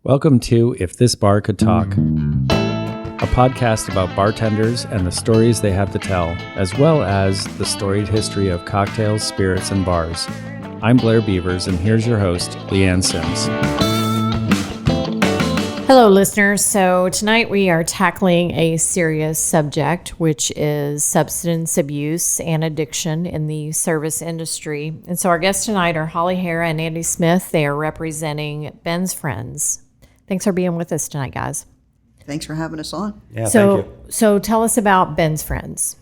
Welcome to If This Bar Could Talk, a podcast about bartenders and the stories they have to tell, as well as the storied history of cocktails, spirits, and bars. I'm Blair Beavers, and here's your host, Leanne Sims. Hello, listeners. So tonight we are tackling a serious subject, which is substance abuse and addiction in the service industry. And so our guests tonight are Holly Hara and Andy Smith. They are representing Ben's Friends. Thanks for being with us tonight, guys. Thanks for having us on. Yeah, thank you. So tell us about Ben's Friends.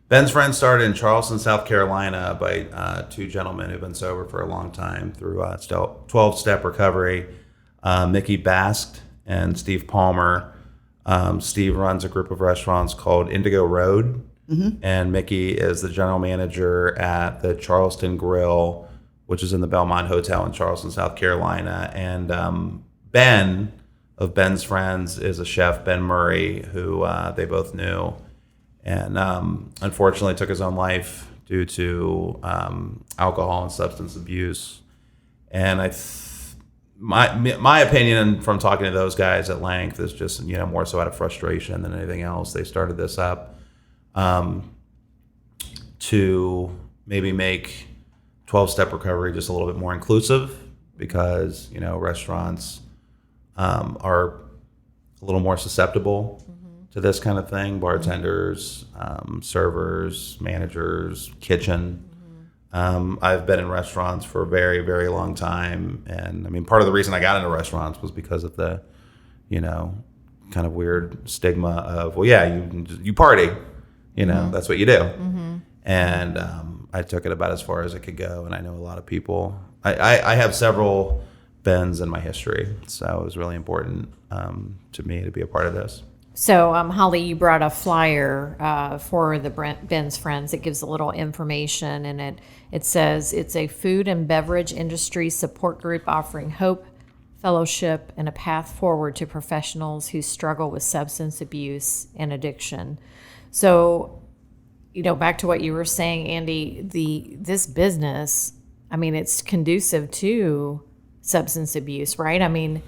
Ben's Friends started in Charleston, South Carolina by two gentlemen who've been sober for a long time through 12-step recovery, Mickey Basked and Steve Palmer. Steve runs a group of restaurants called Indigo Road, and Mickey is the general manager at the Charleston Grill, which is in the Belmont Hotel in Charleston, South Carolina. And Ben of Ben's Friends is a chef, Ben Murray, who they both knew, and unfortunately took his own life due to alcohol and substance abuse. And my opinion from talking to those guys at length is just, more so out of frustration than anything else. They started this up to maybe make 12-step recovery just a little bit more inclusive, because restaurants are a little more susceptible to this kind of thing. Bartenders, servers, managers, kitchen. I've been in restaurants for a very, very long time, and I mean, part of the reason I got into restaurants was because of the kind of weird stigma of, well, yeah, you party, that's what you do. And I took it about as far as it could go, and I know a lot of people. I have several Bens in my history, so it was really important to me to be a part of this. So, Holly, you brought a flyer for the Ben's Friends. It gives a little information, and it says it's a food and beverage industry support group offering hope, fellowship, and a path forward to professionals who struggle with substance abuse and addiction. So, back to what you were saying, Andy, this business, I mean, it's conducive to substance abuse, right? I mean,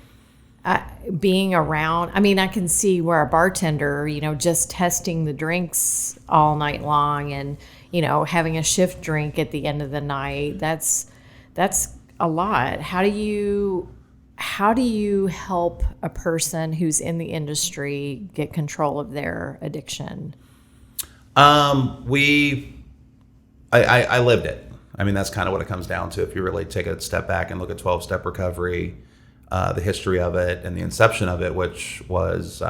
being around, I can see where a bartender, just testing the drinks all night long and, having a shift drink at the end of the night, that's a lot. How do you help a person who's in the industry get control of their addiction? I lived it. I mean, that's kind of what it comes down to. If you really take a step back and look at 12-step recovery, the history of it and the inception of it, which was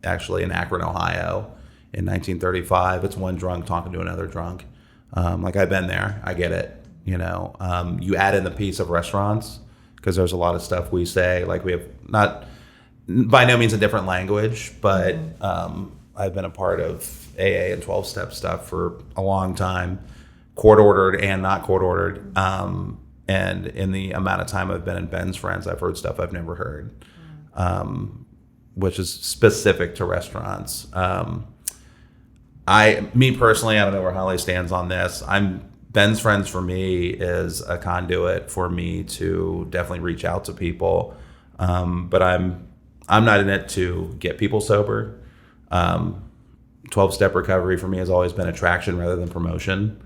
actually in Akron, Ohio in 1935. It's one drunk talking to another drunk. I've been there. I get it. You add in the piece of restaurants, because there's a lot of stuff we say, like we have not by no means a different language, but I've been a part of AA and 12-step stuff for a long time, court-ordered and not court-ordered. And in the amount of time I've been in Ben's Friends, I've heard stuff I've never heard, which is specific to restaurants. Me personally, I don't know where Holly stands on this. Ben's Friends for me is a conduit for me to definitely reach out to people. But I'm not in it to get people sober. 12-step recovery for me has always been attraction rather than promotion.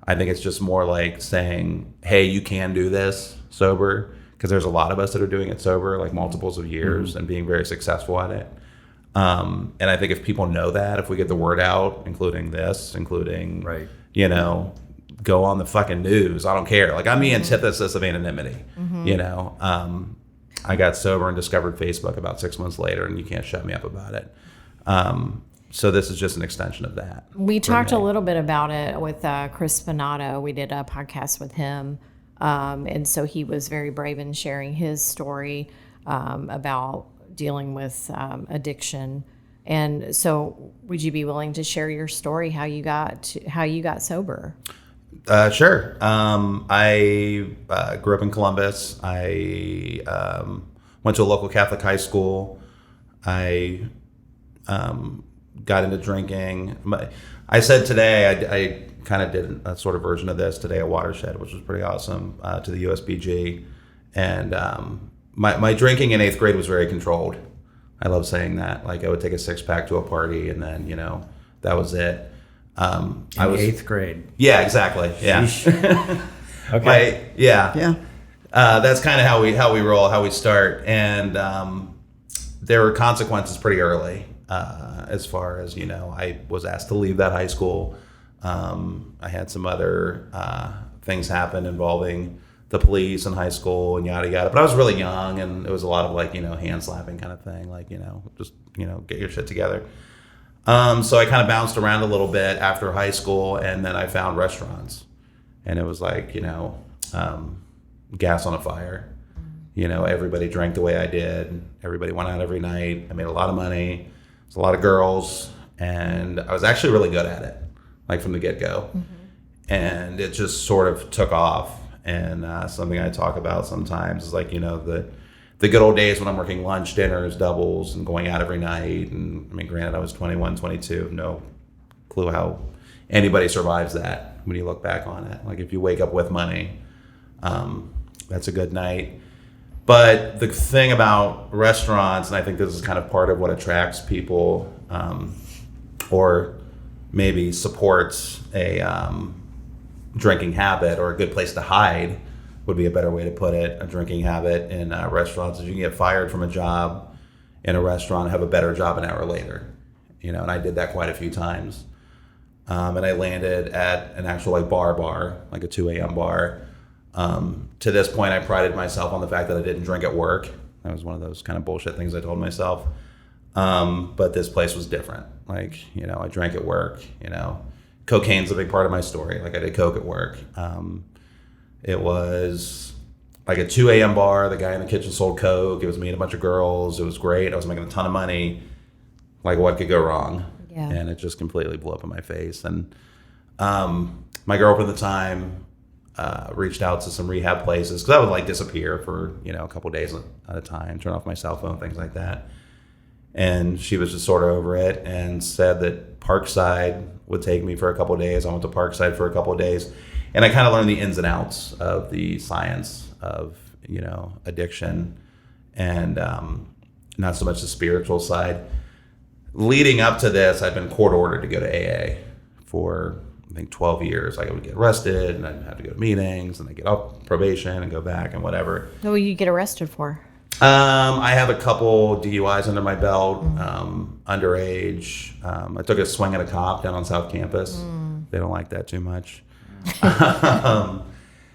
I think it's just more like saying, hey, you can do this sober, because there's a lot of us that are doing it sober, like multiples of years, and being very successful at it. And I think if people know that, if we get the word out, including, right, go on the fucking news, I don't care. Like, I'm the antithesis of anonymity. I got sober and discovered Facebook about 6 months later, and you can't shut me up about it. So this is just an extension of that. We talked a little bit about it with Chris Spinato. We did a podcast with him. And so he was very brave in sharing his story about dealing with addiction. And so would you be willing to share your story, how you got sober? Sure. I grew up in Columbus. I went to a local Catholic high school. I got into drinking. I said today, I kind of did a sort of version of this today at Watershed, which was pretty awesome, to the USBG. And my drinking in 8th grade was very controlled. I love saying that. Like I would take a 6-pack to a party, and then that was it. I was 8th grade. Yeah, exactly. Yeah. Okay. Yeah. That's kind of how we roll, how we start, and there were consequences pretty early. As far as I was asked to leave that high school. I had some other things happen involving the police in high school and yada yada. But I was really young, and it was a lot of hand slapping kind of thing, just get your shit together. So I kind of bounced around a little bit after high school, and then I found restaurants, and it was gas on a fire. Everybody drank the way I did. Everybody went out every night. I made a lot of money. There's a lot of girls, and I was actually really good at it, from the get-go. Mm-hmm. And it just sort of took off. And something I talk about sometimes is the good old days when I'm working lunch, dinners, doubles, and going out every night. And granted, I was 21, 22, no clue how anybody survives that when you look back on it. If you wake up with money, that's a good night. But the thing about restaurants, and I think this is kind of part of what attracts people, or maybe supports a drinking habit, or a good place to hide would be a better way to put it, a drinking habit in restaurants, is you can get fired from a job in a restaurant and have a better job an hour later. And I did that quite a few times. And I landed at an actual bar, like a 2 a.m. bar. To this point, I prided myself on the fact that I didn't drink at work. That was one of those kind of bullshit things I told myself. But this place was different. I drank at work. Cocaine's a big part of my story. I did coke at work. It was like a 2 a.m. bar. The guy in the kitchen sold coke. It was me and a bunch of girls. It was great. I was making a ton of money. What could go wrong? Yeah. And it just completely blew up in my face. And my girlfriend at the time reached out to some rehab places, because I would disappear for a couple days at a time, turn off my cell phone, things like that. And she was just sort of over it and said that Parkside would take me for a couple days. I went to Parkside for a couple of days, and I kind of learned the ins and outs of the science of addiction, and not so much the spiritual side. Leading up to this, I'd been court ordered to go to AA for I think 12 years. I would get arrested, and I'd have to go to meetings, and I'd get off probation and go back and whatever. What would you get arrested for? I have a couple DUIs under my belt, underage. I took a swing at a cop down on South Campus. They don't like that too much.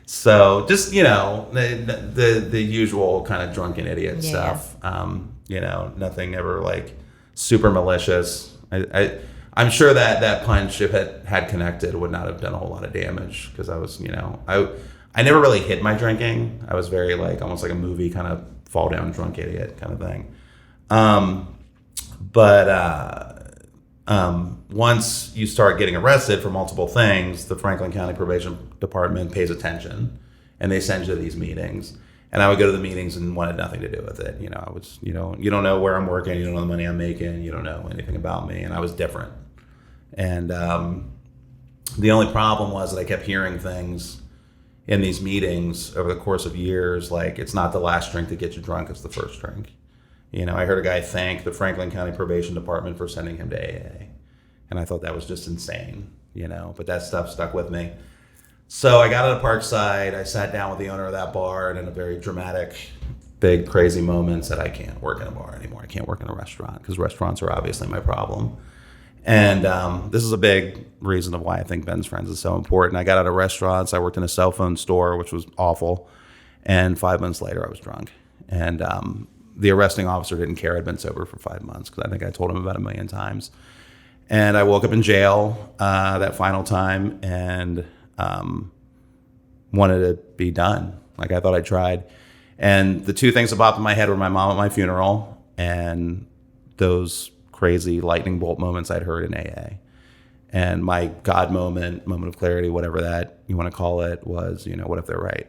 So just, the usual kind of drunken idiot stuff. Nothing ever super malicious. I'm sure that punch, if it had connected, would not have done a whole lot of damage, because I was, I never really hid my drinking. I was very almost like a movie kind of fall down drunk idiot kind of thing. But once you start getting arrested for multiple things, the Franklin County Probation Department pays attention, and they send you to these meetings. And I would go to the meetings and wanted nothing to do with it. I was, you don't know where I'm working, you don't know the money I'm making, you don't know anything about me, and I was different. And the only problem was that I kept hearing things in these meetings over the course of years, it's not the last drink that gets you drunk, it's the first drink. I heard a guy thank the Franklin County Probation Department for sending him to AA. And I thought that was just insane, but that stuff stuck with me. So I got out of Parkside, I sat down with the owner of that bar, and in a very dramatic, big, crazy moment said, I can't work in a bar anymore. I can't work in a restaurant, because restaurants are obviously my problem. And this is a big reason of why I think Ben's Friends is so important. I got out of restaurants. I worked in a cell phone store, which was awful. And 5 months later, I was drunk. And the arresting officer didn't care I'd been sober for 5 months, because I think I told him about 1 million times. And I woke up in jail that final time, and wanted to be done. I thought I tried. And the two things that popped in my head were my mom at my funeral and those crazy lightning bolt moments I'd heard in AA. And my God moment of clarity, whatever that you want to call it, was, what if they're right?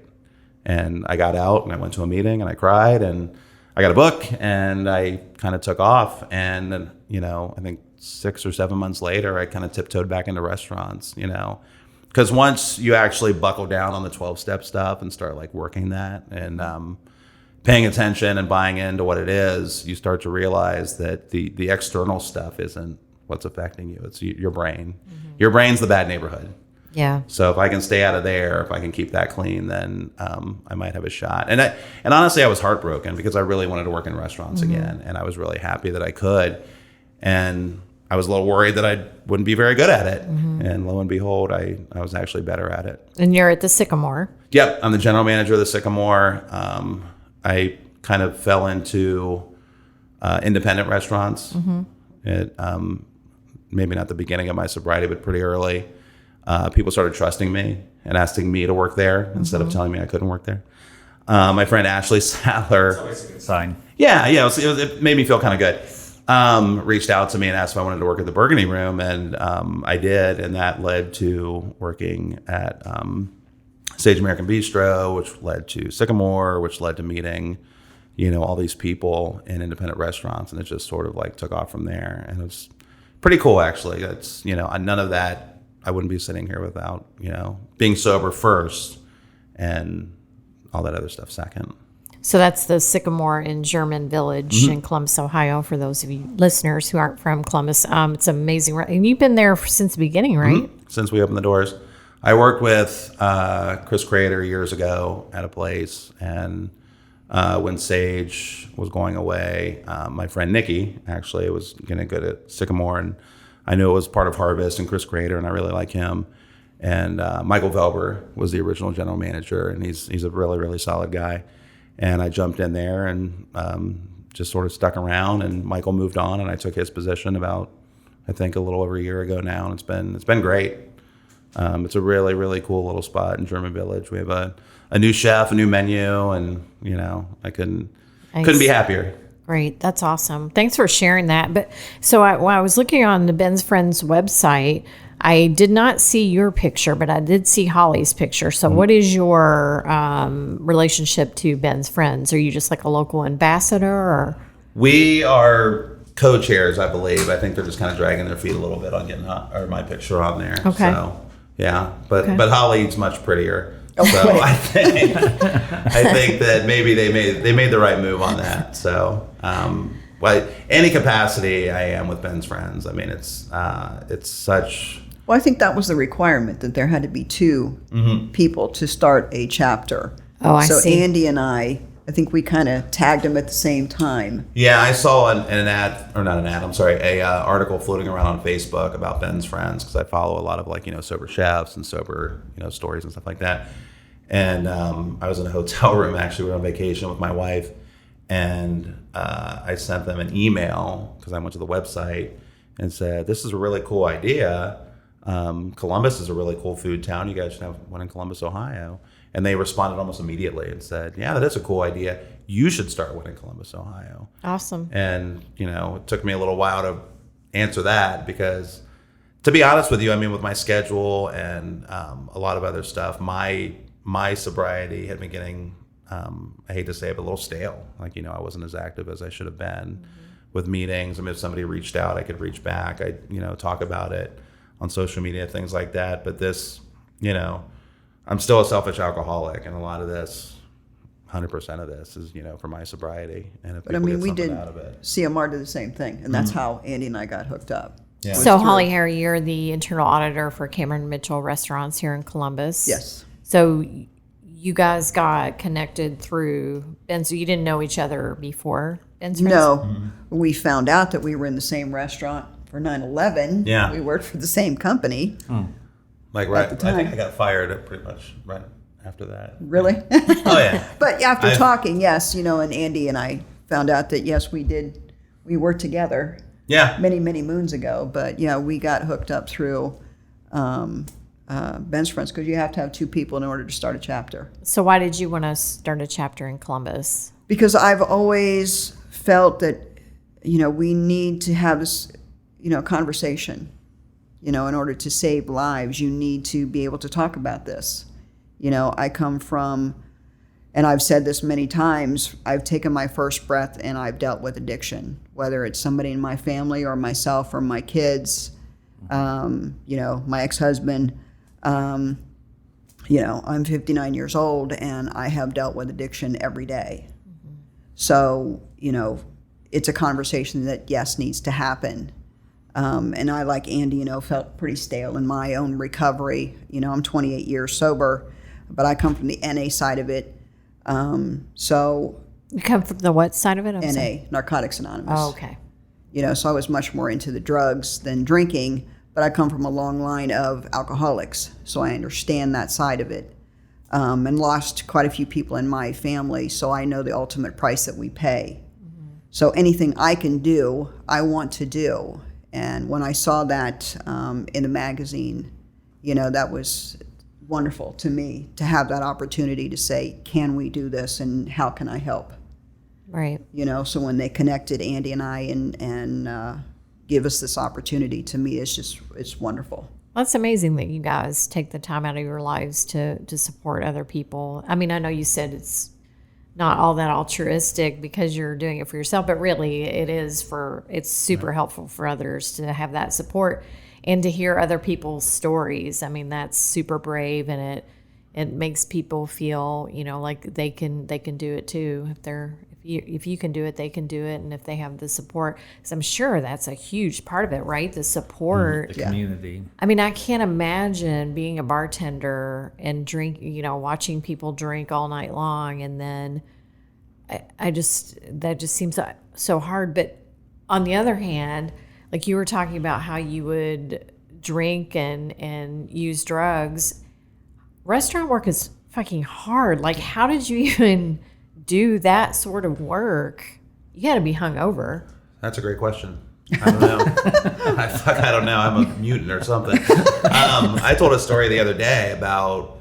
And I got out and I went to a meeting and I cried and I got a book and I kind of took off. And then, I think 6 or 7 months later, I kind of tiptoed back into restaurants, because once you actually buckle down on the 12-step stuff and start working that and paying attention and buying into what it is, you start to realize that the external stuff isn't what's affecting you. It's your brain. Your brain's the bad neighborhood. Yeah. So if I can stay out of there, if I can keep that clean, then I might have a shot. And honestly, I was heartbroken because I really wanted to work in restaurants again, and I was really happy that I could. And I was a little worried that I wouldn't be very good at it. And lo and behold, I was actually better at it. And you're at the Sycamore. Yep, I'm the general manager of the Sycamore. I kind of fell into independent restaurants. It, maybe not the beginning of my sobriety, but pretty early. People started trusting me and asking me to work there instead of telling me I couldn't work there. My friend Ashley Sadler. That's always a good sign. Yeah, it made me feel kind of good. Reached out to me and asked if I wanted to work at the Burgundy Room, and I did, and that led to working at Sage American Bistro, which led to Sycamore, which led to meeting, all these people in independent restaurants, and it just sort of like took off from there, and it was pretty cool actually. It's none of that. I wouldn't be sitting here without being sober first, and all that other stuff second. So that's the Sycamore in German Village in Columbus, Ohio, for those of you listeners who aren't from Columbus. It's amazing. And you've been there since the beginning, right? Since we opened the doors. I worked with Chris Crater years ago at a place, and when Sage was going away, my friend Nikki actually was going to go to Sycamore, and I knew it was part of Harvest and Chris Crater, and I really like him. And Michael Velber was the original general manager, and he's a really, really solid guy. And I jumped in there and just sort of stuck around, and Michael moved on, and I took his position about, I think, a little over a year ago now, and it's been great. It's a really, really cool little spot in German Village. We have a new chef, a new menu, and I couldn't be happier. Great. That's awesome. Thanks for sharing that. But so when I was looking on the Ben's Friends website, I did not see your picture, but I did see Holly's picture. So what is your relationship to Ben's Friends? Are you just like a local ambassador, or? We are co-chairs, I believe. I think they're just kind of dragging their feet a little bit on getting my picture on there. Okay. So, yeah. But Holly's much prettier. So I think that maybe they made the right move on that. So, any capacity I am with Ben's Friends. I mean, it's such. Well, I think that was the requirement, that there had to be two people to start a chapter. Oh, I see. So Andy and I think we kind of tagged them at the same time. Yeah, I saw an ad, or not an ad, I'm sorry, a article floating around on Facebook about Ben's Friends, because I follow a lot of sober chefs and sober stories and stuff like that. And I was in a hotel room, actually. We were on vacation with my wife, and I sent them an email because I went to the website and said, this is a really cool idea. Columbus is a really cool food town. You guys should have one in Columbus, Ohio. And they responded almost immediately and said, yeah, that is a cool idea. You should start one in Columbus, Ohio. Awesome. And, it took me a little while to answer that because, to be honest with you, I mean, with my schedule and a lot of other stuff, my sobriety had been getting, I hate to say it, but a little stale. I wasn't as active as I should have been with meetings. I mean, if somebody reached out, I could reach back. I'd, talk about it on social media, things like that. But this, I'm still a selfish alcoholic, and a lot of this, 100% of this is, for my sobriety. And if But I mean, we did, CMR did the same thing, and that's how Andy and I got hooked up. Yeah. So Holly Harry, you're the internal auditor for Cameron Mitchell Restaurants here in Columbus. Yes. So you guys got connected through Ben's. You didn't know each other before Ben's Friends? No, we found out that we were in the same restaurant for 9/11. Yeah. We worked for the same company. Right, at the time. I think I got fired pretty much right after that. Really? Oh, yeah. But after talking, yes, and Andy and I found out that, yes, we worked together. Yeah. Many, many moons ago. But, yeah, we got hooked up through Ben's Friends, because you have to have two people in order to start a chapter. So why did you want to start a chapter in Columbus? Because I've always felt that, we need to have this, conversation. In order to save lives, you need to be able to talk about this. I come from, and I've said this many times, I've taken my first breath and I've dealt with addiction, whether it's somebody in my family or myself or my kids, my ex-husband. I'm 59 years old and I have dealt with addiction every day. So, you know, it's a conversation that, yes, needs to happen. And I, like Andy, you know, felt pretty stale in my own recovery. You know, I'm 28 years sober, but I come from the NA side of it. So You come from the what side of it? I'm sorry. NA, Narcotics Anonymous. Oh, okay. You know, so I was much more into the drugs than drinking, but I come from a long line of alcoholics, so I understand that side of it. And lost quite a few people in my family, so I know the ultimate price that we pay. So anything I can do, I want to do. And when I saw that in the magazine, you know, that was wonderful to me to have that opportunity to say, can we do this and how can I help? Right. You know, so when they connected Andy and I and give us this opportunity, to me, it's wonderful. That's amazing that you guys take the time out of your lives to support other people. I mean, I know you said it's not all that altruistic because you're doing it for yourself, but really it's super helpful for others to have that support and to hear other people's stories. I mean, that's super brave, and it makes people feel, you know, like they can do it too. If you can do it, they can do it, and if they have the support, because I'm sure that's a huge part of it, right? The support. The community. I mean, I can't imagine being a bartender and watching people drink all night long, and then that just seems so hard. But on the other hand, like you were talking about how you would drink and use drugs, restaurant work is fucking hard. Like, how did you even do that sort of work? You got to be hungover. That's a great question. I don't know. I don't know. I'm a mutant or something. I told a story the other day about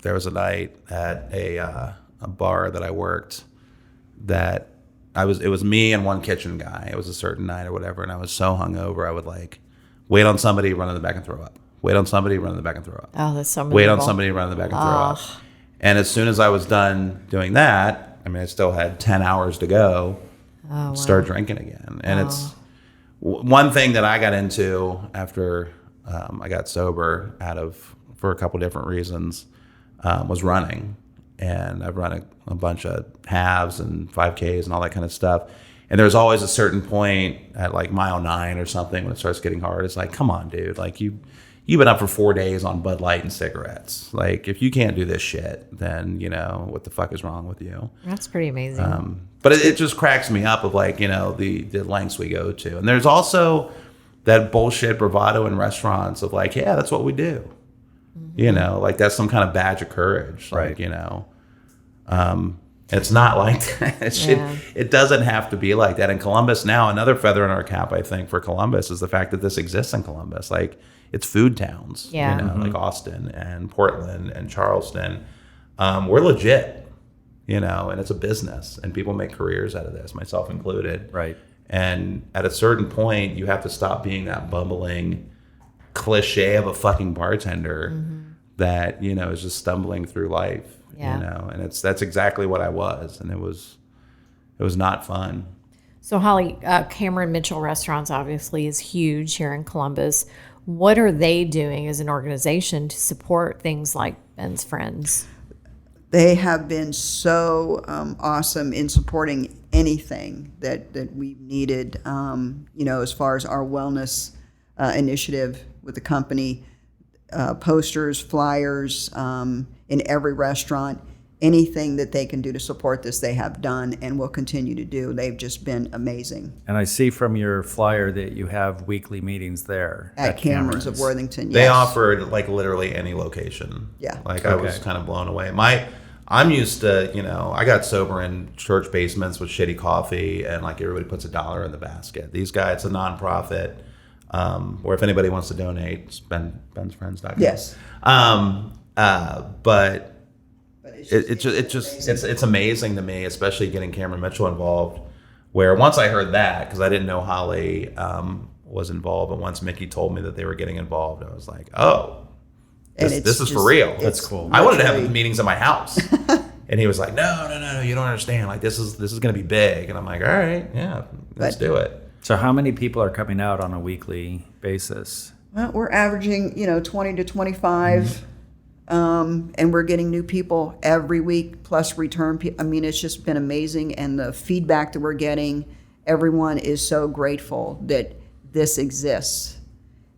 there was a night at a bar that I worked that it was me and one kitchen guy. It was a certain night or whatever, and I was so hungover I would like wait on somebody, run in the back and throw up. Wait on somebody, run in the back and throw up. Oh, that's so Wait on miserable. somebody, run in the back and throw up. And as soon as I was done doing that, I mean, I still had 10 hours to go. Start drinking again. And it's one thing that I got into after I got sober for a couple different reasons was running. And I've run a bunch of halves and 5Ks and all that kind of stuff. And there's always a certain point at like mile 9 or something when it starts getting hard. It's like, come on, dude. Like you've been up for 4 days on Bud Light and cigarettes. Like if you can't do this shit, then, you know, what the fuck is wrong with you? That's pretty amazing. But it just cracks me up of like, you know, the lengths we go to. And there's also that bullshit bravado in restaurants of like, yeah, that's what we do. Mm-hmm. You know, like that's some kind of badge of courage. Like, Right. you know, it's not like that. It doesn't have to be like that. In Columbus now, another feather in our cap, I think, for Columbus is the fact that this exists in Columbus. Like it's food towns, Yeah. you know, like Austin and Portland and Charleston. We're legit, you know, and it's a business and people make careers out of this, myself included. Right. And at a certain point, you have to stop being that bumbling cliche of a fucking bartender that, you know, is just stumbling through life, Yeah. you know, and that's exactly what I was. And it was not fun. So Holly, Cameron Mitchell Restaurants obviously is huge here in Columbus. What are they doing as an organization to support things like Ben's Friends? They have been so awesome in supporting anything that we've needed, you know, as far as our wellness initiative with the company, posters, flyers in every restaurant, anything that they can do to support this, they have done and will continue to do. They've just been amazing. And I see from your flyer that you have weekly meetings there. At Cameron's of Worthington, yes. They offered like literally any location. Yeah. Like I was kind of blown away. I'm used to, you know, I got sober in church basements with shitty coffee and like everybody puts $1 in the basket. These guys, it's a nonprofit where if anybody wants to donate, it's bensfriends.com. Yes. But it's amazing to me, especially getting Cameron Mitchell involved, where once I heard that, because I didn't know Holly was involved, but once Mickey told me that they were getting involved, I was like, oh, this is for real. That's cool. I wanted to have meetings at my house. And he was like, no, you don't understand. Like this is going to be big. And I'm like, all right, yeah, let's do it. So how many people are coming out on a weekly basis? Well, we're averaging, 20 to 25 And we're getting new people every week, plus return. I mean, it's just been amazing. And the feedback that we're getting, everyone is so grateful that this exists.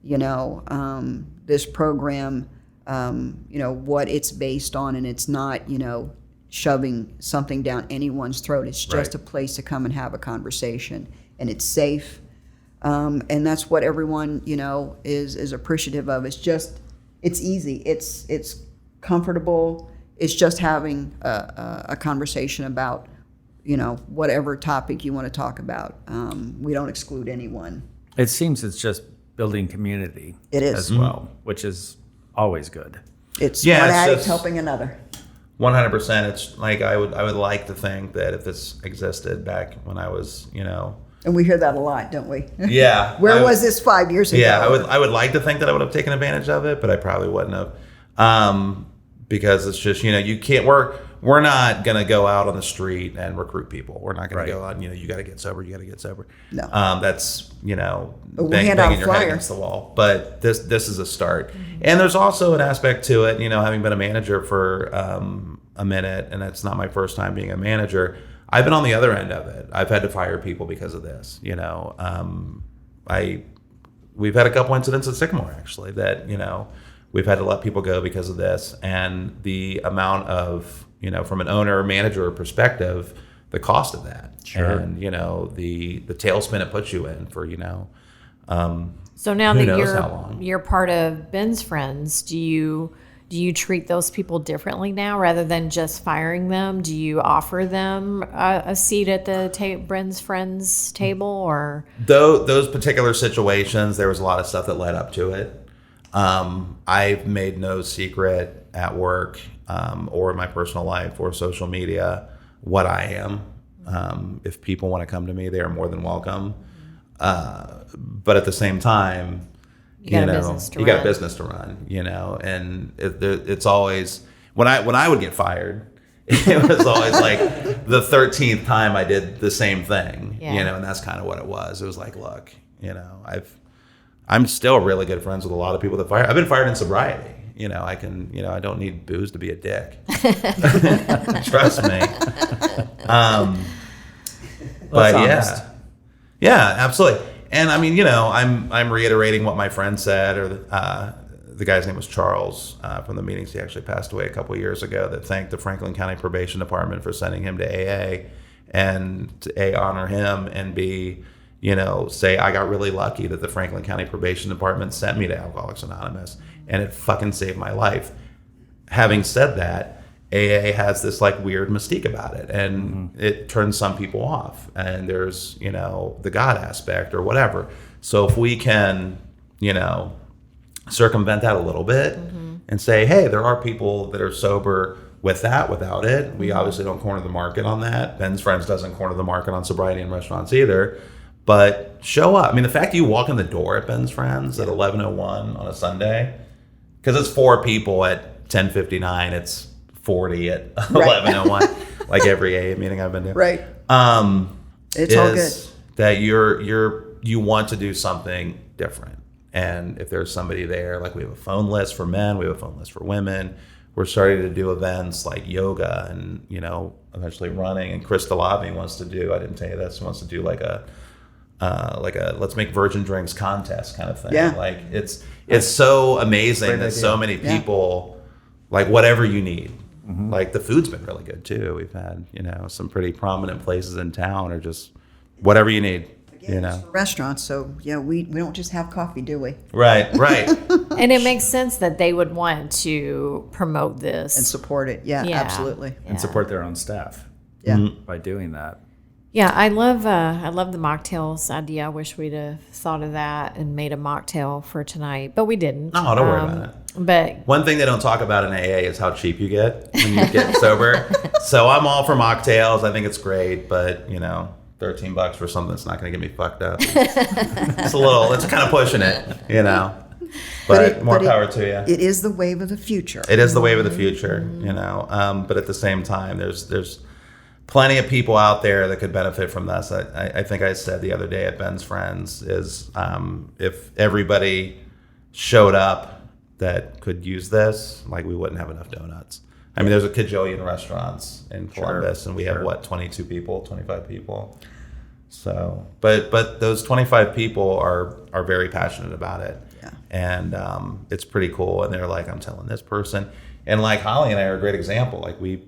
This program, what it's based on, and it's not, shoving something down anyone's throat. It's just a place to come and have a conversation, and it's safe. And that's what everyone, is appreciative of. It's easy. It's comfortable. It's just having a conversation about, whatever topic you want to talk about. We don't exclude anyone. It seems it's just building community. It is. as well, which is always good. It's Yeah, one it's addict just- helping another. 100%. It's like I would like to think that if this existed back when I was, And we hear that a lot, don't we? yeah. Where was this 5 years ago? Yeah, I would like to think that I would have taken advantage of it, but I probably wouldn't have, because it's just you can't. We're not gonna go out on the street and recruit people. We're not gonna go out. You got to get sober. You got to get sober. No. That's we'll banging hand out a your head flyer. against the wall. But this is a start, and there's also an aspect to it. Having been a manager for a minute, and it's not my first time being a manager. I've been on the other end of it. I've had to fire people because of this. We've had a couple incidents at Sycamore actually that we've had to let people go because of this, and the amount of from an owner or manager perspective, the cost of that, and the tailspin it puts you in for So now Who that knows how long. you're part of Ben's Friends, do you treat those people differently now rather than just firing them? Do you offer them a seat at the Ben's Friends table, or? those particular situations, there was a lot of stuff that led up to it. I've made no secret at work or in my personal life or social media what I am. If people want to come to me, they are more than welcome. But at the same time, You got a business to you got a run. business to run, and it's always when I would get fired, it was always like the 13th time I did the same thing, Yeah. and that's kind of what it was. It was like, look, I'm still really good friends with a lot of people that fire. I've been fired in sobriety. I don't need booze to be a dick. Trust me. But honest. yeah, absolutely. And I mean, I'm reiterating what my friend said, or the guy's name was Charles from the meetings. He actually passed away a couple of years ago. That thanked the Franklin County Probation Department for sending him to AA, and to A, honor him, and B, say I got really lucky that the Franklin County Probation Department sent me to Alcoholics Anonymous, and it fucking saved my life. Having said that, AA has this like weird mystique about it, and it turns some people off, and there's the God aspect or whatever. So if we can circumvent that a little bit and say, hey, there are people that are sober without it. We obviously don't corner the market on that. Ben's Friends doesn't corner the market on sobriety in restaurants either. But show up. I mean, the fact that you walk in the door at Ben's Friends at 11:01 on a Sunday, because it's 4 people at 10:59, it's 40 at 11:01, like every AA meeting I've been to. Right. It's all good. That you want to do something different, and if there's somebody there, like we have a phone list for men, we have a phone list for women. We're starting to do events like yoga and eventually running. And Chris Delavi wants to do. I didn't tell you this. Wants to do like a let's make virgin drinks contest kind of thing. Yeah. Like it's so amazing Great that idea. so many people like whatever you need. Like the food's been really good too. We've had some pretty prominent places in town, or just whatever you need. It's for restaurants, so yeah, we don't just have coffee, do we? Right. And it makes sense that they would want to promote this And support it. Yeah, Yeah. absolutely. And support their own staff Yeah. by doing that. Yeah, I love the mocktails idea. I wish we'd have thought of that and made a mocktail for tonight, but we didn't. No, don't worry about it. But One thing they don't talk about in AA is how cheap you get when you get sober. So I'm all for mocktails. I think it's great, but $13 for something that's not going to get me fucked up. It's kind of pushing it, But more power to you. It is the wave of the future. It is the wave of the future, But at the same time, there's plenty of people out there that could benefit from this. I think I said the other day at Ben's Friends is if everybody showed up that could use this, like we wouldn't have enough donuts. I mean, there's a kajillion restaurants in Columbus, and we have 22 people, 25 people. So, but those 25 people are very passionate about it, and it's pretty cool. And they're like, I'm telling this person, and like Holly and I are a great example. Like we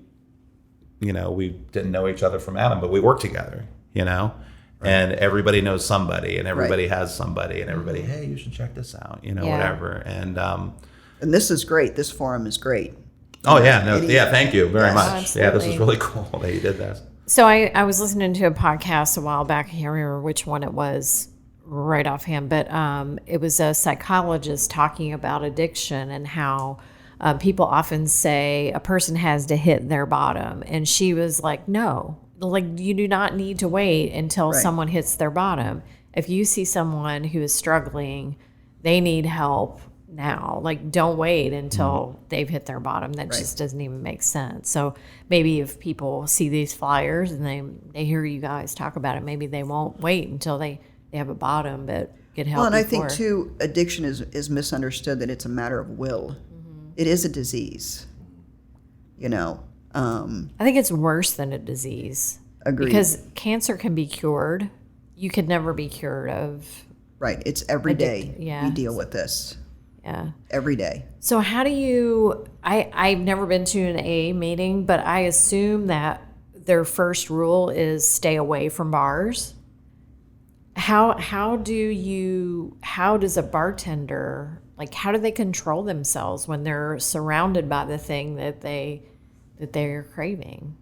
didn't know each other from Adam, but we work together, and everybody knows somebody, and everybody has somebody, and everybody, hey, you should check this out, whatever. And this is great. This forum is great. Oh yeah, no, yeah, thank you very much. Absolutely. Yeah, this is really cool that you did this. So I was listening to a podcast a while back. I can't remember which one it was right offhand, but it was a psychologist talking about addiction and how people often say a person has to hit their bottom. And she was like, no, like you do not need to wait until someone hits their bottom. If you see someone who is struggling, they need help now. Like, don't wait until they've hit their bottom. That just doesn't even make sense. So maybe if people see these flyers and they hear you guys talk about it, maybe they won't wait until they have a bottom, but get help. Well, and before. I think too, addiction is misunderstood, that it's a matter of will. It is a disease. I think it's worse than a disease. Agreed. Because cancer can be cured. You could never be cured of. Right. It's every day yeah. we deal with this. Yeah. Every day. So how do you, I've never been to an AA meeting, but I assume that their first rule is stay away from bars. How does a bartender, like, how do they control themselves when they're surrounded by the thing that they're craving?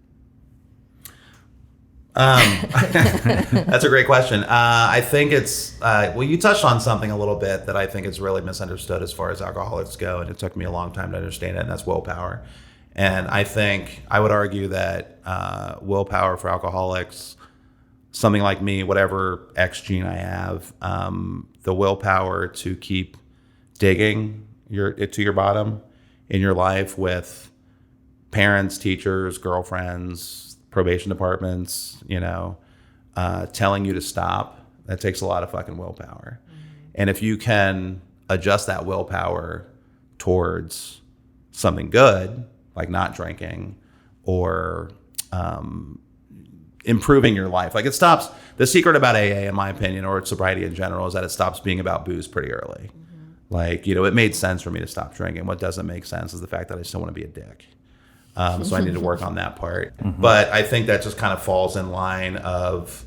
That's a great question. I think it's, you touched on something a little bit that I think is really misunderstood as far as alcoholics go, and it took me a long time to understand it, and that's willpower. And I think I would argue that willpower for alcoholics, something like me, whatever X gene I have, the willpower to keep digging to your bottom in your life with parents, teachers, girlfriends, probation departments, telling you to stop, that takes a lot of fucking willpower. And if you can adjust that willpower towards something good, like not drinking or improving your life, like it stops. The secret about AA, in my opinion, or sobriety in general, is that it stops being about booze pretty early. Like, it made sense for me to stop drinking. What doesn't make sense is the fact that I still want to be a dick. So I need to work on that part. But I think that just kind of falls in line of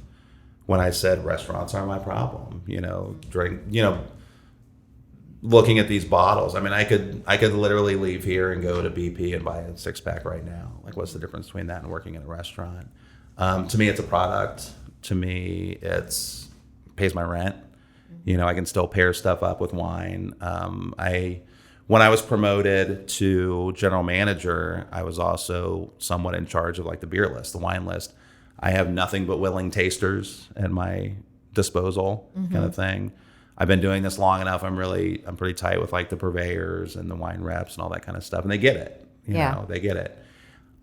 when I said restaurants are my problem, looking at these bottles. I mean, I could literally leave here and go to BP and buy a 6-pack right now. Like, what's the difference between that and working in a restaurant? To me, it's a product. To me, it's pays my rent. I can still pair stuff up with wine. When I was promoted to general manager, I was also somewhat in charge of like the beer list, the wine list. I have nothing but willing tasters at my disposal, kind of thing. I've been doing this long enough. I'm pretty tight with like the purveyors and the wine reps and all that kind of stuff. And they get it, they get it.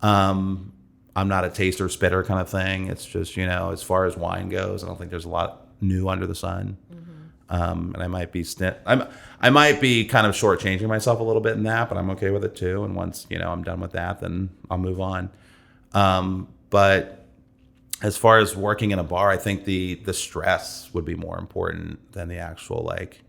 I'm not a taster spitter kind of thing. It's just, as far as wine goes, I don't think there's a lot new under the sun. And I might be I might be kind of shortchanging myself a little bit in that, but I'm okay with it too. And once I'm done with that, then I'll move on. But as far as working in a bar, I think the stress would be more important than the actual like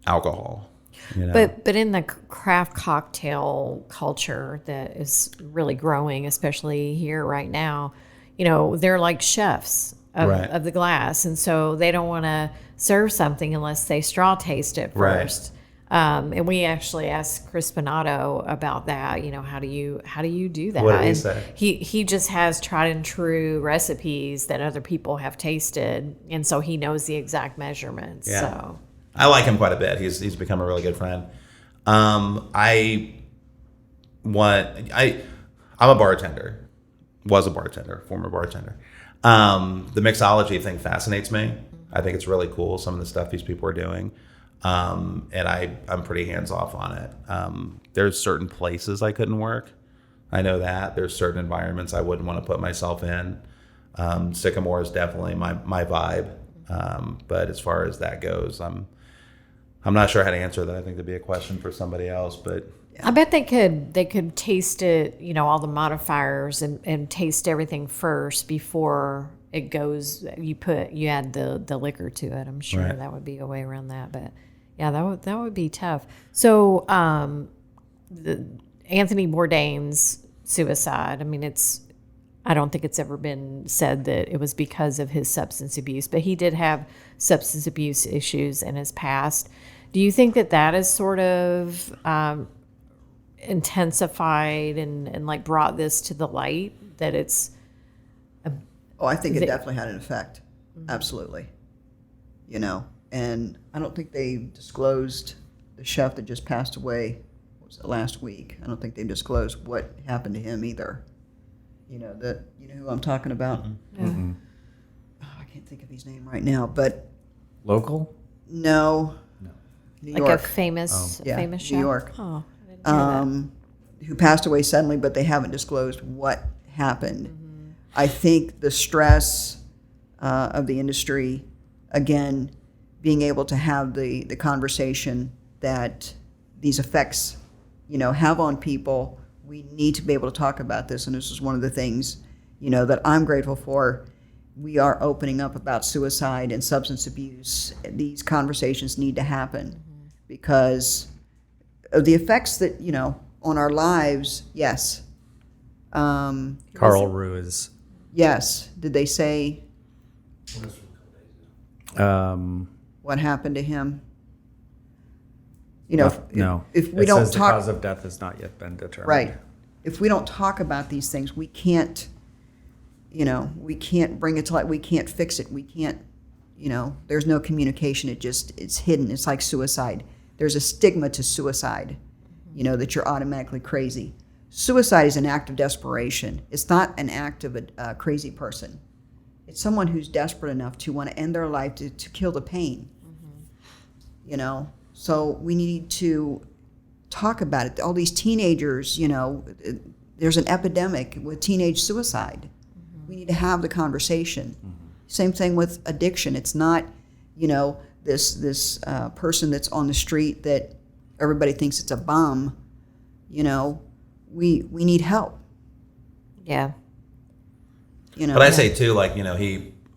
alcohol. But in the craft cocktail culture that is really growing, especially here right now, they're like chefs of the glass, and so they don't want to serve something unless they straw taste it first. And we actually asked Chris Spinato about that. How do you do that? What did he say? He just has tried and true recipes that other people have tasted, and so he knows the exact measurements. Yeah. So I like him quite a bit. He's become a really good friend. I'm a bartender. Was a bartender, former bartender. The mixology thing fascinates me. I think it's really cool, some of the stuff these people are doing. And I'm pretty hands-off on it. There's certain places I couldn't work. I know that. There's certain environments I wouldn't want to put myself in. Sycamore is definitely my vibe. But as far as that goes, I'm not sure how to answer that. I think that'd be a question for somebody else, but I bet they could taste it, all the modifiers and taste everything first before it goes. You add the liquor to it. I'm sure Right. that would be a way around that. But yeah, that would be tough. So Anthony Bourdain's suicide. I mean, I don't think it's ever been said that it was because of his substance abuse, but he did have substance abuse issues in his past. Do you think that is sort of intensified and like brought this to the light, that it's Oh, I think it definitely had an effect. Absolutely. And I don't think they disclosed the chef that just passed away, what was it, last week. I don't think they disclosed what happened to him either. You know who I'm talking about? yeah. Oh, I can't think of his name right now, but Local? no. New Like York. a famous Yeah, famous New chef? York. Oh, I didn't hear that. Who passed away suddenly, but they haven't disclosed what happened. I think the stress of the industry, again, being able to have the conversation that these effects, have on people, we need to be able to talk about this. And this is one of the things, that I'm grateful for. We are opening up about suicide and substance abuse. These conversations need to happen because of the effects that, on our lives. Yes. Carl Ruiz. Yes. Did they say what happened to him? No. If we It don't says the talk, cause of death has not yet been determined. right. If we don't talk about these things, we can't, we can't bring it to light. We can't fix it. We can't, there's no communication. It's hidden. It's like suicide. There's a stigma to suicide, that you're automatically crazy. Suicide is an act of desperation. It's not an act of a crazy person. It's someone who's desperate enough to want to end their life to kill the pain. So we need to talk about it. All these teenagers, there's an epidemic with teenage suicide. We need to have the conversation. Same thing with addiction. It's not, this person that's on the street that everybody thinks it's a bum. We need help. Yeah. But I say too, like,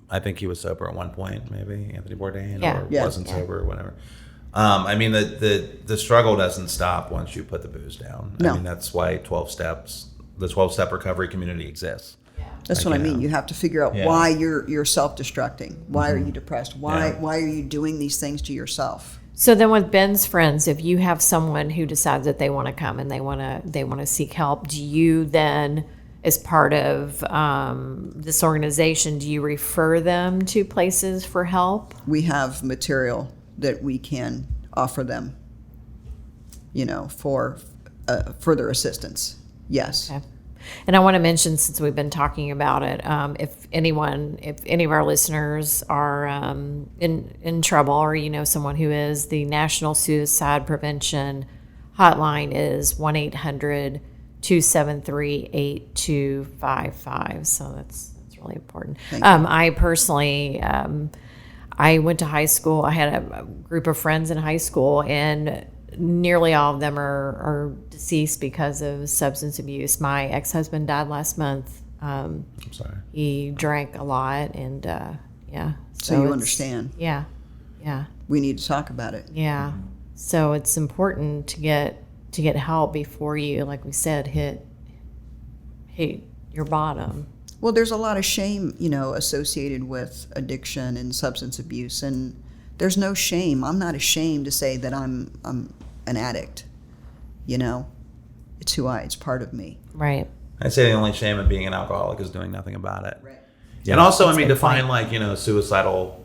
I think he was sober at one point, maybe Anthony Bourdain, Yeah. or Yeah. wasn't sober or whatever. I mean, the struggle doesn't stop once you put the booze down. No. I mean, that's why the 12-step recovery community exists. That's Like, what I mean. You have to figure out Yeah. why you're self-destructing. Why are you depressed? Why are you doing these things to yourself? So then with Ben's friends, if you have someone who decides that they want to come and they want to seek help, do you then, as part of this organization, do you refer them to places for help? We have material that we can offer them, for further assistance. Yes. Okay. And I want to mention, since we've been talking about it, if any of our listeners are in trouble, or someone who is, the National Suicide Prevention Hotline is 1-800-273-8255. So that's really important. I personally, I went to high school. I had a group of friends in high school, and nearly all of them are deceased because of substance abuse. My ex-husband died last month. I'm sorry. He drank a lot, and yeah. So you it's- understand. Yeah, yeah, We need to talk about it. yeah. So it's important to get help before you, like we said, hit your bottom. Well, there's a lot of shame, associated with addiction and substance abuse, and there's no shame. I'm not ashamed to say that I'm an addict. It's it's part of me. Right. I'd say the only shame in being an alcoholic is doing nothing about it. Right. And also, I That's a mean, good define like, suicidal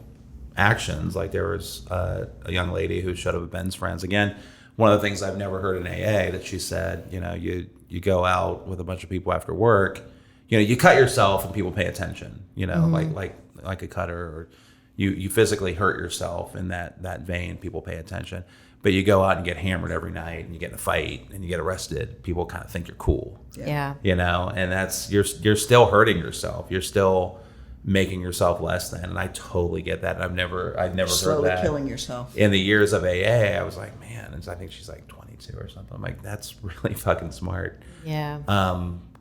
actions. Like there was a young lady who showed up at Ben's friends. Again, one of the things I've never heard in AA that she said, you go out with a bunch of people after work, you cut yourself and people pay attention, like a cutter, or you physically hurt yourself in that vein, people pay attention. But you go out and get hammered every night, and you get in a fight and you get arrested, people kind of think you're cool. Yeah. And that's you're still hurting yourself. You're still making yourself less than. And I totally get that. And I've never Slowly heard that. killing yourself. In the years of AA, I was like, man, and I think she's like 22 or something. I'm like, that's really fucking smart. Yeah.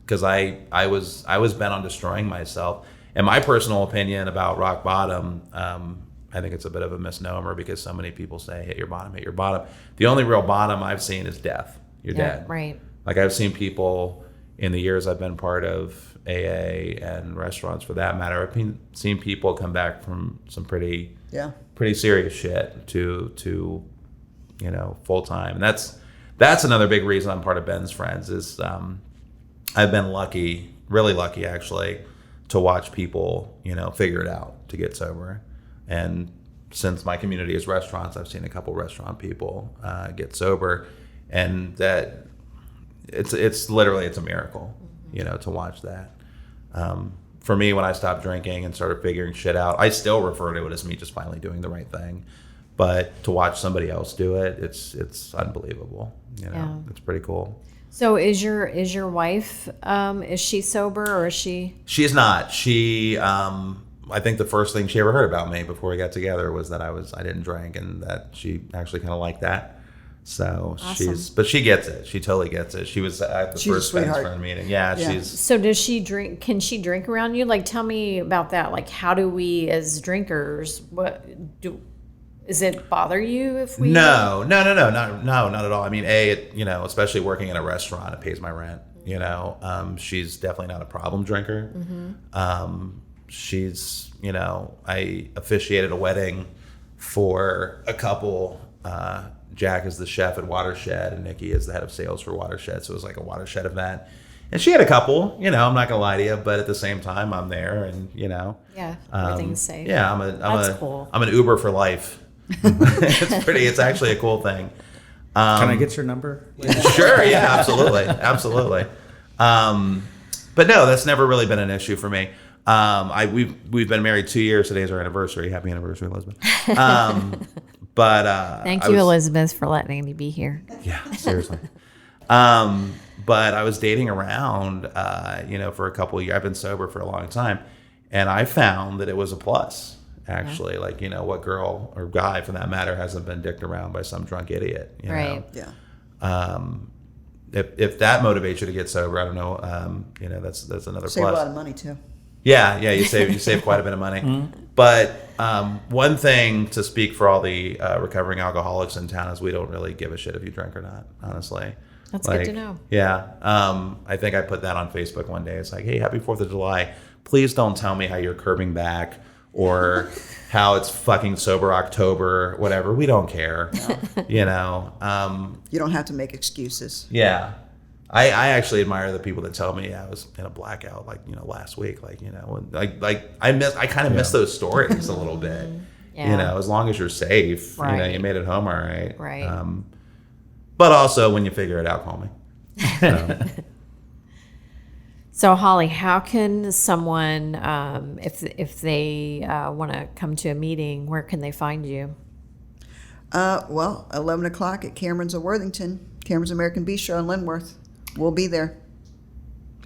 Because I was bent on destroying myself. And my personal opinion about rock bottom, I think it's a bit of a misnomer because so many people say hit your bottom, hit your bottom. The only real bottom I've seen is death. You're dead. Right. Like I've seen people in the years I've been part of AA and restaurants for that matter. I've seen people come back from some pretty serious shit to full time. And that's another big reason I'm part of Ben's Friends is I've been lucky, really lucky actually, to watch people, figure it out to get sober. And since my community is restaurants, I've seen a couple restaurant people get sober, and that it's literally a miracle, to watch that. For me, when I stopped drinking and started figuring shit out, I still refer to it as me just finally doing the right thing. But to watch somebody else do it, it's unbelievable. It's pretty cool. So is your wife, is she sober or is she? She's not. She, I think the first thing she ever heard about me before we got together was that I didn't drink, and that she actually kind of liked that. So awesome. But she gets it. She totally gets it. She was at the first Ben's Friend meeting. Yeah, she's. So does she drink? Can she drink around you? Like, tell me about that. Like, how do we as drinkers? Does it bother you if we? No, not at all. I mean, especially working in a restaurant, it pays my rent. She's definitely not a problem drinker. Mm-hmm. She's, I officiated a wedding for a couple. Jack is the chef at Watershed, and Nikki is the head of sales for Watershed. So it was like a Watershed event. And she had a couple, I'm not gonna lie to you, but at the same time, I'm there, and yeah, everything's safe. Yeah, That's cool. I'm an Uber for life. It's actually a cool thing. Can I get your number? Sure, yeah, absolutely. But no, that's never really been an issue for me. We've been married 2 years. Today's our anniversary. Happy anniversary, Elizabeth. But thank you, Elizabeth, for letting me be here. Yeah, seriously. But I was dating around, for a couple of years. I've been sober for a long time, and I found that it was a plus. Actually, what girl or guy, for that matter, hasn't been dicked around by some drunk idiot? Right. Yeah. If that motivates you to get sober, I don't know. That's another Save plus. a lot of money too. Yeah, you save quite a bit of money. Mm-hmm. But one thing to speak for all the recovering alcoholics in town is we don't really give a shit if you drink or not. Honestly, that's good to know. Yeah, I think I put that on Facebook one day. It's like, hey, happy 4th of July. Please don't tell me how you're curbing back or how it's fucking sober October, whatever. We don't care. No. You don't have to make excuses. Yeah. I actually admire the people that tell me I was in a blackout, last week, I kind of miss those stories a little bit. Yeah. As long as you're safe, right. You made it home all right. Right. But also when you figure it out, call me. So Holly, how can someone, if they want to come to a meeting, where can they find you? 11 o'clock at Cameron's of Worthington, Cameron's American Bistro in Linworth. We'll be there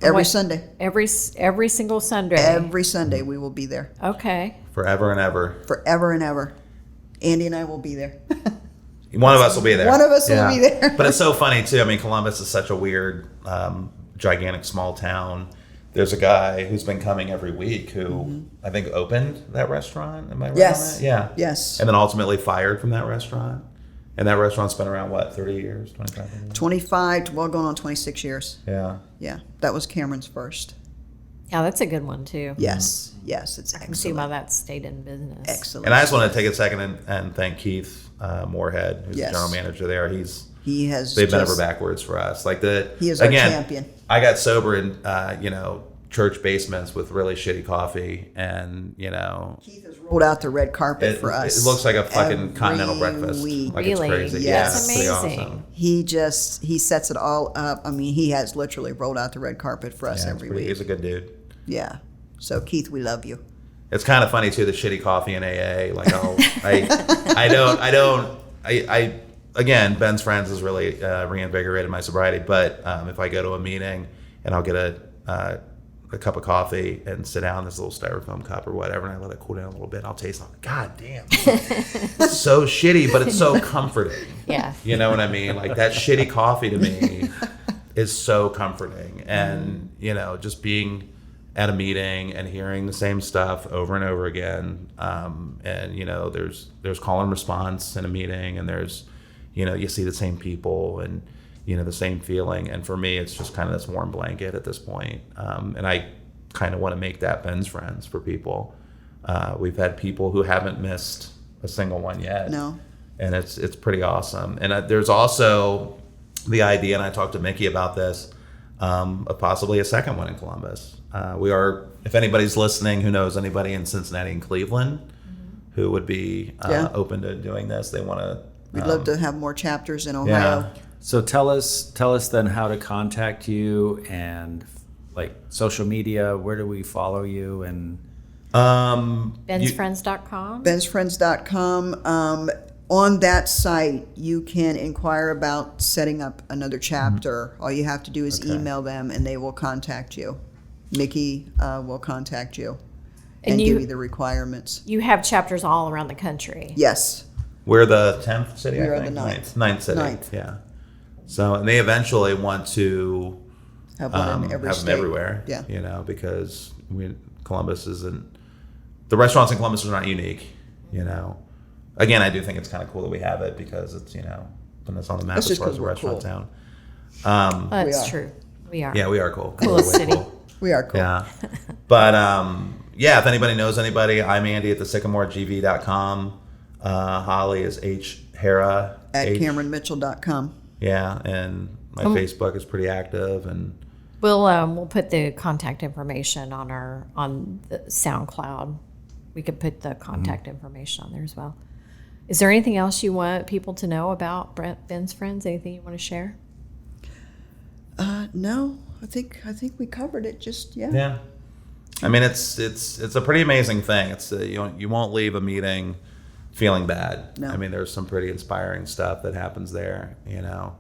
every Sunday. Every single Sunday. Every Sunday we will be there. Okay. Forever and ever. Forever and ever. Andy and I will be there. One of us will be there. One of us will be there. But it's so funny too. I mean, Columbus is such a weird, gigantic small town. There's a guy who's been coming every week who I think opened that restaurant. Am I right? Yes. On that? Yeah. Yes. And then ultimately fired from that restaurant. And that restaurant's been around, 30 years, 25 years? 25, going on 26 years. Yeah. Yeah, that was Cameron's first. Yeah, that's a good one, too. Yes, it's excellent. I can see why that stayed in business. Excellent. And I just want to take a second and thank Keith Moorhead, who's the general manager there. They've been ever backwards for us. He is our champion. I got sober in, church basements with really shitty coffee, and Keith has rolled out the red carpet for us. It looks like a fucking continental breakfast. Week. Like really? It's crazy. Yes. That's amazing. Pretty awesome. He sets it all up. I mean, he has literally rolled out the red carpet for us every week. He's a good dude. Yeah. So Keith, we love you. It's kind of funny too, the shitty coffee in AA. Again, Ben's Friends has really reinvigorated my sobriety. But if I go to a meeting and I'll get a a cup of coffee and sit down in this little styrofoam cup or whatever, and I let it cool down a little bit. And I'll taste it. God damn, it's so shitty, but it's so comforting. Yeah. You know what I mean? Like that shitty coffee to me is so comforting. And, you know, just being at a meeting and hearing the same stuff over and over again. And, you know, there's call and response in a meeting, and there's, you know, you see the same people and, you know, the same feeling. And for me, it's just kind of this warm blanket at this point. And I kind of want to make that Ben's Friends for people. We've had people who haven't missed a single one yet. No. And it's pretty awesome. And there's also the idea, and I talked to Mickey about this, of possibly a second one in Columbus. We are, if anybody's listening who knows anybody in Cincinnati and Cleveland who would be open to doing this, they want to. We'd love to have more chapters in Ohio. Yeah. So tell us then how to contact you and like social media. Where do we follow you? And bensfriends.com. bensfriends.com. On that site, you can inquire about setting up another chapter. All you have to do is email them, and they will contact you. Mickey will contact you and give you the requirements. You have chapters all around the country. Yes. We're the 10th city, We're I think. the ninth. Ninth city. Ninth. Yeah. So, and they eventually want to Have one in every have state. them everywhere. Yeah. You know, because Columbus isn't, the restaurants in Columbus are not unique, you know. Again, I do think it's kind of cool that we have it because it's, you know, when it's on the map That's as just far as a 'cause we're restaurant cool. town. That's We are. true. We are. Yeah, we are cool. Coolest We're way city. cool. We are cool. Yeah. But yeah, if anybody knows anybody, I'm Andy at thesycamore.gv.com. Holly is Hara At H. CameronMitchell.com. Yeah, and my Facebook is pretty active, and We'll put the contact information on the SoundCloud. We could put the contact information on there as well. Is there anything else you want people to know about Ben's Friends? Anything you want to share? No, I think we covered it. Just yeah. I mean, it's a pretty amazing thing. It's you won't leave a meeting feeling bad. No. I mean, there's some pretty inspiring stuff that happens there. You know,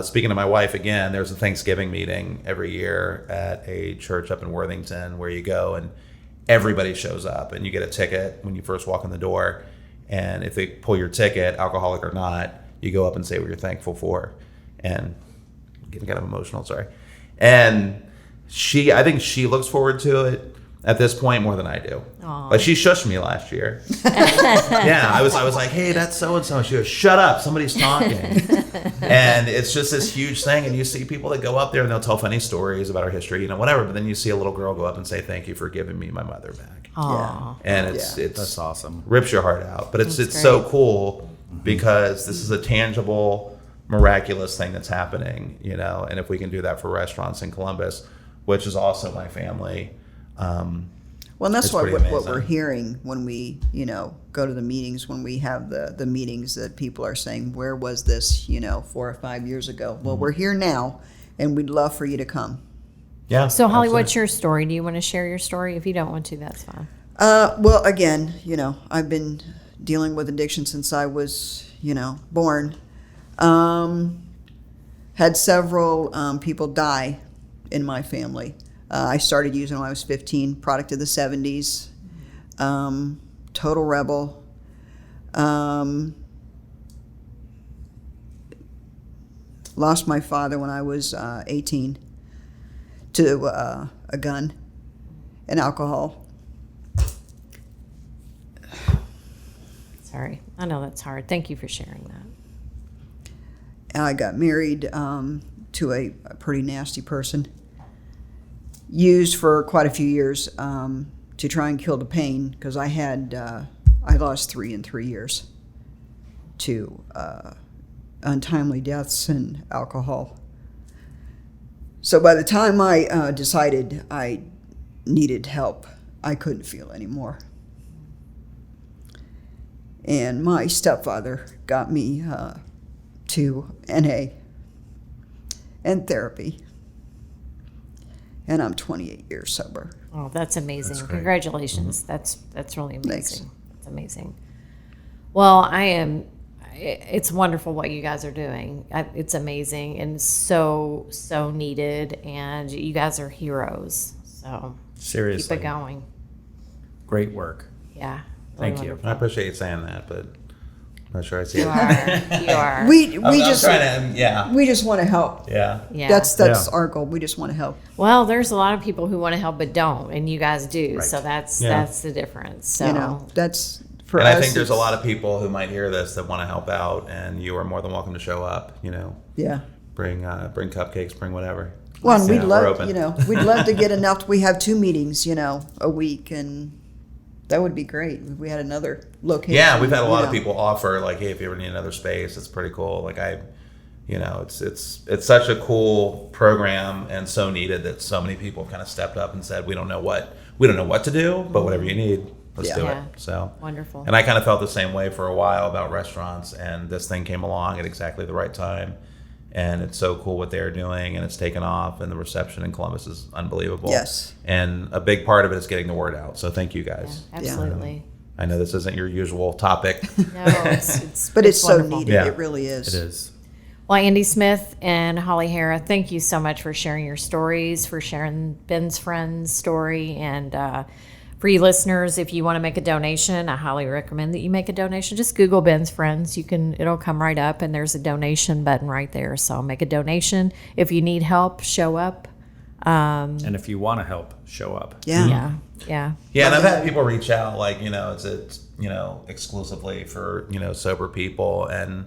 speaking to my wife again, there's a Thanksgiving meeting every year at a church up in Worthington where you go and everybody shows up, and you get a ticket when you first walk in the door. And if they pull your ticket, alcoholic or not, you go up and say what you're thankful for. And I'm getting kind of emotional, sorry. And I think she looks forward to it at this point more than I do. Aw. Like she shushed me last year. Yeah, I was like, hey, that's so and so. She goes, shut up, somebody's talking. And it's just this huge thing. And you see people that go up there and they'll tell funny stories about our history, you know, whatever. But then you see a little girl go up and say, thank you for giving me my mother back. Aw. And it's that's awesome. rips your heart out. But it's That's so great. cool because this is a tangible, miraculous thing that's happening, you know. And if we can do that for restaurants in Columbus, which is also my family. Well, and that's It's what pretty what amazing. we're hearing when we, go to the meetings, when we have the meetings that people are saying, where was this, 4 or 5 years ago? Well, we're here now, and we'd love for you to come. Yeah. So, Holly, absolutely. what's your story? Do you want to share your story? If you don't want to, that's fine. Well, again, I've been dealing with addiction since I was, born. Had several people die in my family. I started using when I was 15, product of the 70s. Total rebel. Lost my father when I was 18 to a gun and alcohol. Sorry. I know that's hard. Thank you for sharing that. I got married to a pretty nasty person. Used for quite a few years to try and kill the pain because I lost 3 in 3 years to untimely deaths and alcohol. So by the time I decided I needed help, I couldn't feel anymore. And my stepfather got me to NA and therapy. And I'm 28 years sober. Oh, that's amazing. That's great. Congratulations. That's really amazing. Thanks. That's amazing. Well, it's wonderful what you guys are doing. It's amazing and so needed, and you guys are heroes. So Seriously. keep it going. Great work. Yeah. Thank you. wonderful. I appreciate you saying that, but I'm not sure I see You it. are. You are. We I'm just trying to, yeah. we just want to help. Yeah. yeah. That's Yeah. our goal. We just want to help. Well, there's a lot of people who want to help but don't, and you guys do. Right. So that's Yeah. the difference. So You know, that's for And us. I think there's a it's- lot of people who might hear this that want to help out, and you are more than welcome to show up. You know, Yeah. bring cupcakes, bring whatever. Well, and Yeah, we'd we're love, open. you know, we'd love to get enough. We have 2 meetings, you know, a week, and that would be great if we had another location. Yeah, we've had a lot you of know. people offer like, hey, if you ever need another space, it's pretty cool. Like it's such a cool program and so needed that so many people kind of stepped up and said, we don't know what to do, but whatever you need, let's Yeah. do Yeah. it. So wonderful. And I kind of felt the same way for a while about restaurants, and this thing came along at exactly the right time. And it's so cool what they're doing, and it's taken off, and the reception in Columbus is unbelievable. Yes. And a big part of it is getting the word out. So thank you Yeah, guys. absolutely. I know this isn't your usual topic. No, it's But it's so wonderful. needed. Yeah. It really is. It is. Well, Andy Smith and Holly Hara, thank you so much for sharing your stories, for sharing Ben's Friends story. And for you listeners, if you want to make a donation, I highly recommend that you make a donation. Just Google Ben's Friends. It'll come right up, and there's a donation button right there. So make a donation. If you need help, show up. And if you want to help, show up. Yeah. Yeah. Yeah, and I've had people reach out like, it's exclusively for, sober people, and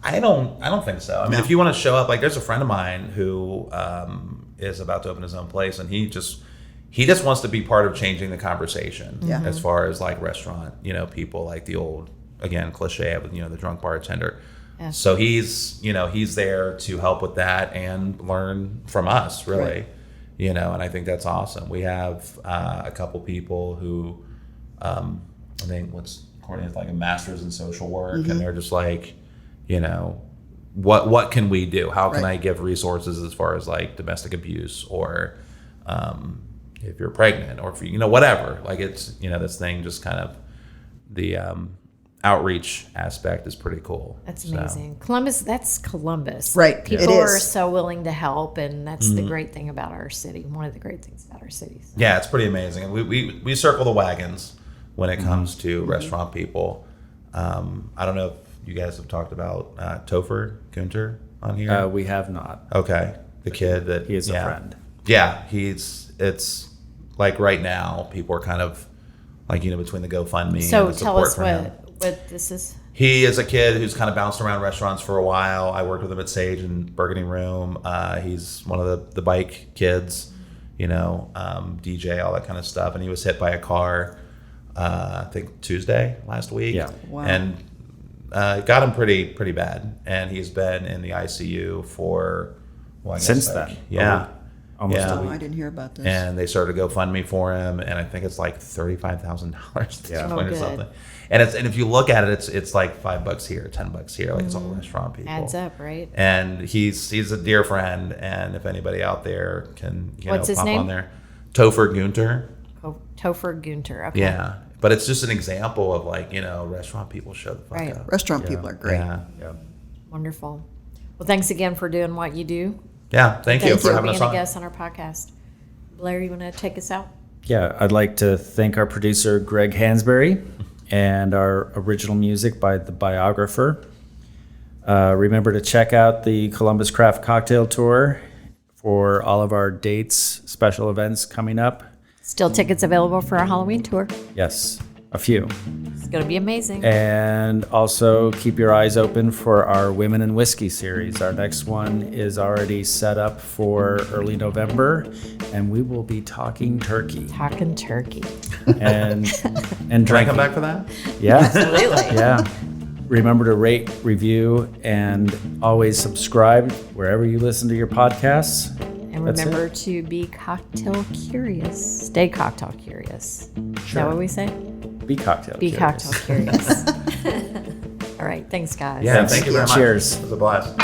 I don't think so. I mean, if you want to show up, like there's a friend of mine who is about to open his own place, and he just wants to be part of changing the conversation Yeah. as far as like restaurant, people, like the old, again, cliche of, the drunk bartender. Yeah. So he's there to help with that and learn from us, really. Right. And I think that's awesome. We have a couple people who, I think Courtney has like a master's in social work, and they're just like, what can we do? How can Right. I give resources as far as like domestic abuse, or if you're pregnant, or if you, whatever. Like it's, this thing just kind of the outreach aspect is pretty cool. That's So, amazing. That's Columbus. Right, People it are is. so willing to help, and that's the great thing about our city. One of the great things about our cities. yeah, it's pretty amazing. And we circle the wagons when it comes to restaurant people. I don't know if you guys have talked about Topher Gunter on here. We have not. Okay, the kid that He is a friend. Yeah, it's like right now people are kind of like between the GoFundMe. So and the tell support us for him. what this is. He is a kid who's kind of bounced around restaurants for a while. I worked with him at Sage and Burgundy Room. He's one of the bike kids, DJ, all that kind of stuff. And he was hit by a car, I think Tuesday last week. Yeah. Wow. And got him pretty bad. And he's been in the ICU for, well, I guess Since like- then. Yeah. Almost Yeah. a Oh, week. I didn't hear about this. And they started a GoFundMe for him, and I think it's like $35,000 at this Yeah. point Oh, or good. something. And if you look at it, it's like $5 here, $10 here, like it's all restaurant people. Adds up, right? And he's a dear friend, and if anybody out there can What's his pop name? on there, Topher Gunter. Topher Gunter. Okay. Yeah, but it's just an example of like restaurant people show the fuck Right. up. Restaurant people are great. Yeah, Yeah. Wonderful. Well, thanks again for doing what you do. yeah. Thank you Thanks for for having being us a on. guest on our podcast. Blair, you want to take us out? Yeah, I'd like to thank our producer, Greg Hansberry, and our original music by The Biographer. Remember to check out the Columbus Craft Cocktail Tour for all of our dates, special events coming up. Still tickets available for our Halloween tour. Yes, a few. It's going to be amazing. And also keep your eyes open for our Women in Whiskey series. Our next one is already set up for early November, and we will be talking turkey Talking turkey. and Can I drinking. come back for that? Yeah. Absolutely. Yeah. Remember to rate, review, and always subscribe wherever you listen to your podcasts. And That's remember to be cocktail curious. Stay cocktail curious. Is that what we say? Be cocktail Be curious. cocktail curious. All right. Thanks, guys. Yeah, thank you very much. Cheers. It was a blast.